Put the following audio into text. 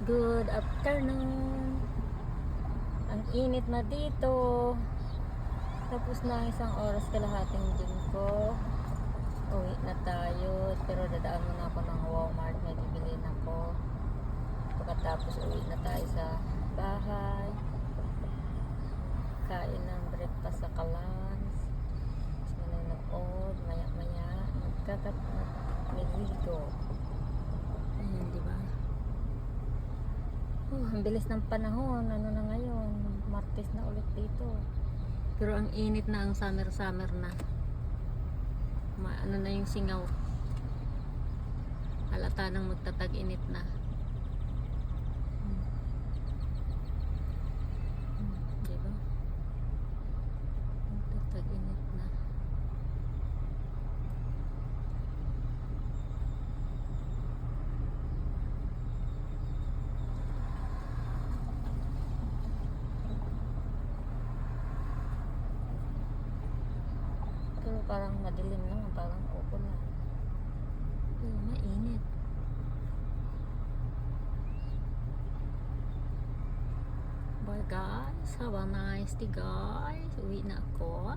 Good afternoon. Ang init na dito. Tapos na isang oras kalahating din ko. Uwi na tayo. Pero dadaan muna ako ng Walmart. May bibilin ako. Pagkatapos uwi na tayo sa bahay. Kain ng breakfast sa Kalans. Tapos manonood. Maya maya. Magligo. Ayan, diba? Ang bilis ng panahon. Ano na ngayon? Martes na ulit dito. Pero ang init na, ang summer na. Ano na yung singaw. Halata nang magtatag-init na. Diba? Magtatag-init na. Pero parang madilim naman, parang open na. Pero mainit. Bye guys, have a nice day guys. Uwi na ako.